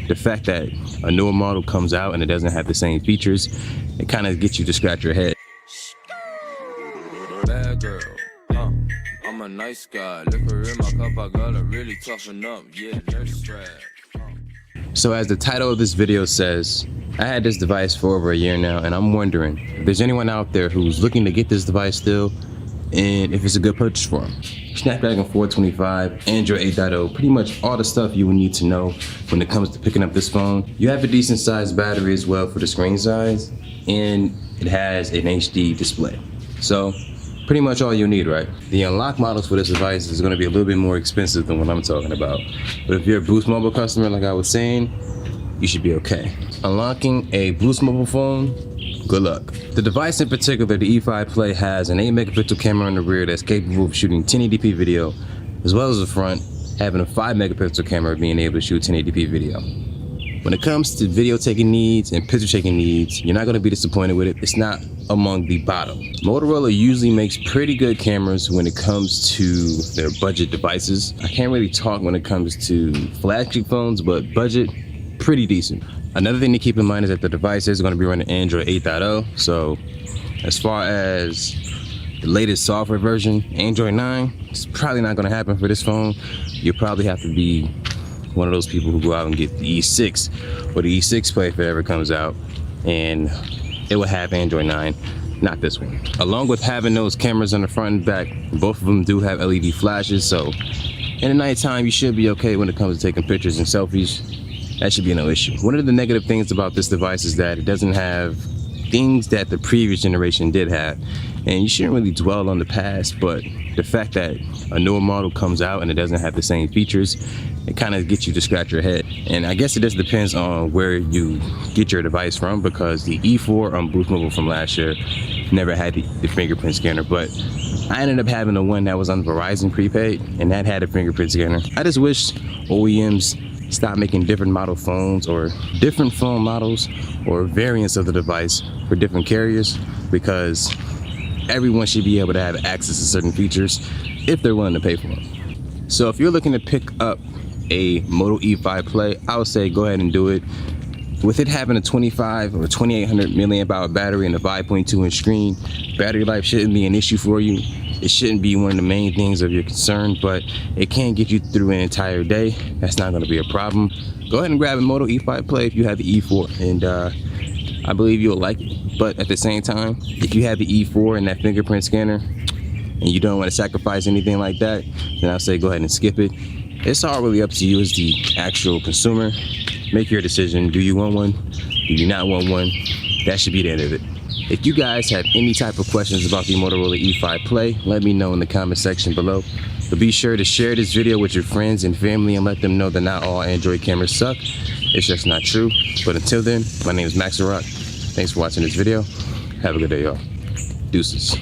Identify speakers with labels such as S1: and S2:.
S1: the fact that a newer model comes out and it doesn't have the same features, it kind of gets you to scratch your head.
S2: Bad girl, I'm a nice guy. Liquor in my cup, I gotta really toughen up. Yeah, nurse strap.
S1: So as the title of this video says, I had this device for over a year now, and I'm wondering if there's anyone out there who's looking to get this device still, and if it's a good purchase for them. Snapdragon 425, Android 8.0, pretty much all the stuff you would need to know when it comes to picking up this phone. You have a decent sized battery as well for the screen size, and it has an HD display. So pretty much all you need, right? The unlock models for this device is gonna be a little bit more expensive than what I'm talking about. But if you're a Boost Mobile customer, like I was saying, you should be okay. Unlocking a Boost Mobile phone, good luck. The device in particular, the E5 Play, has an 8 megapixel camera in the rear that's capable of shooting 1080p video, as well as the front having a 5 megapixel camera being able to shoot 1080p video. When it comes to video taking needs and picture taking needs, you're not gonna be disappointed with it. It's not among the bottom. Motorola usually makes pretty good cameras when it comes to their budget devices. I can't really talk when it comes to flagship phones, but budget, pretty decent. Another thing to keep in mind is that the device is going to be running Android 8.0. So as far as the latest software version, Android 9, it's probably not going to happen for this phone. You'll probably have to be one of those people who go out and get the E6 or the E6 Play if it ever comes out, and it will have Android 9, not this one. Along with having those cameras on the front and back, both of them do have LED flashes, so in the nighttime you should be okay when it comes to taking pictures and selfies. That should be no issue. One of the negative things about this device is that it doesn't have things that the previous generation did have. And you shouldn't really dwell on the past, but the fact that a newer model comes out and it doesn't have the same features, it kind of gets you to scratch your head. And I guess it just depends on where you get your device from, because the E4 on Boost Mobile from last year never had the fingerprint scanner, but I ended up having the one that was on Verizon prepaid, and that had a fingerprint scanner. I just wish OEMs stop making different model phones or different phone models or variants of the device for different carriers, because everyone should be able to have access to certain features if they're willing to pay for them. So if you're looking to pick up a Moto E5 Play, I would say go ahead and do it. With it having a 25 or 2800 milliamp hour battery and a 5.2 inch screen, battery life shouldn't be an issue for you. It shouldn't be one of the main things of your concern, but it can get you through an entire day. That's not going to be a problem. Go ahead and grab a Moto E5 Play if you have the E4, and I believe you'll like it. But at the same time, if you have the E4 and that fingerprint scanner and you don't want to sacrifice anything like that, then I'll say go ahead and skip it. It's all really up to you as the actual consumer. Make your decision. Do you want one? Do you not want one? That should be the end of it. If you guys have any type of questions about the Motorola E5 Play, let me know in the comment section below. But be sure to share this video with your friends and family and let them know that not all Android cameras suck. It's just not true. But until then, my name is Max Rock. Thanks for watching this video. Have a good day, y'all. Deuces.